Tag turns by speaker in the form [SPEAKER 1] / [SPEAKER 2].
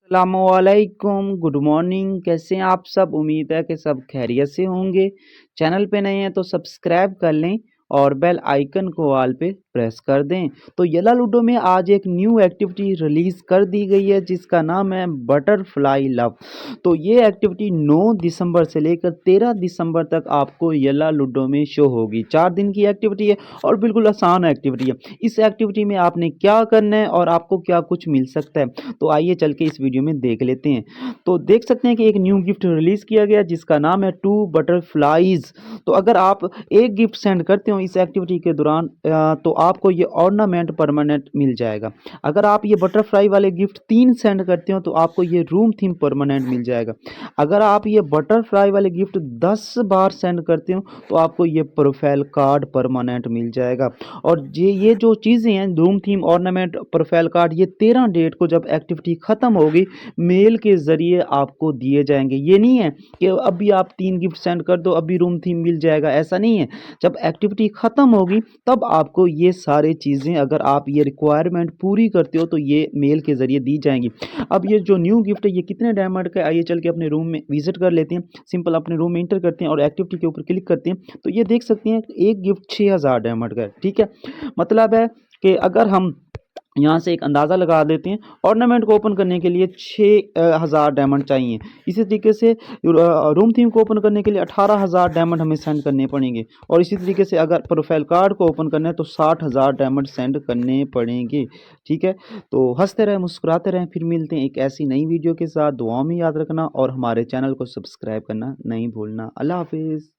[SPEAKER 1] अस्सलामुअलैकुम, good morning. कैसे हैं आप सब? उम्मीद है कि सब खैरियत से होंगे। चैनल पे नए हैं तो सब्सक्राइब कर लें और बेल आइकन को ऑल पे प्रेस कर दें। तो येला लूडो में आज एक न्यू एक्टिविटी रिलीज़ कर दी गई है जिसका नाम है बटरफ्लाई लव। तो ये एक्टिविटी 9 दिसंबर से लेकर 13 दिसंबर तक आपको येला लूडो में शो होगी। 4 दिन की एक्टिविटी है और बिल्कुल आसान एक्टिविटी है। इस एक्टिविटी में आपने क्या करना है और आपको क्या कुछ मिल सकता है, तो आइए चल के इस वीडियो में देख लेते हैं। तो देख सकते हैं कि एक न्यू गिफ्ट रिलीज़ किया गया जिसका नाम है 2 बटरफ्लाइज़। तो अगर आप एक गिफ्ट सेंड करते हो इस एक्टिविटी के दौरान तो आपको ये ऑर्नामेंट परमानेंट मिल जाएगा। अगर आप ये बटरफ्लाई वाले गिफ्ट 3 सेंड करते हो तो आपको ये रूम थीम परमानेंट मिल जाएगा। अगर आप ये बटरफ्लाई वाले गिफ्ट 10 बार सेंड करते हो तो आपको ये प्रोफाइल कार्ड परमानेंट मिल जाएगा। और ये जो चीज़ें हैं room theme ornament profile card, ये 13 डेट को जब एक्टिविटी ख़त्म होगी मेल के ज़रिए आपको दिए जाएंगे। ये नहीं है कि अभी आप 3 गिफ्ट सेंड कर दो अभी रूम थीम मिल जाएगा, ऐसा नहीं है। जब एक्टिविटी ख़त्म होगी तब आपको ये सारी चीज़ें, अगर आप ये रिक्वायरमेंट पूरी करते हो तो ये मेल के ज़रिए दी जाएंगी। अब ये जो न्यू गिफ्ट है ये कितने डायमंड का है, आइए चल के अपने रूम में विजिट कर लेते हैं। सिंपल अपने रूम में इंटर करते हैं और एक्टिविटी के ऊपर क्लिक करते हैं तो ये देख सकते हैं एक गिफ्ट 6000 डायमंड का है। ठीक है, मतलब है कि अगर हम यहाँ से एक अंदाज़ा लगा देते हैं, ऑर्नामेंट को ओपन करने के लिए 6000 डायमंड चाहिए। इसी तरीके से रूम थीम को ओपन करने के लिए 18000 डायमंड हमें सेंड करने पड़ेंगे। और इसी तरीके से अगर प्रोफाइल कार्ड को ओपन करना है तो 60000 डायमंड सेंड करने पड़ेंगे। ठीक है, तो हंसते रहें मुस्कुराते रहें, फिर मिलते हैं एक ऐसी नई वीडियो के साथ। दुआओं में याद रखना और हमारे चैनल को सब्सक्राइब करना नहीं भूलना। अल्लाह हाफिज़।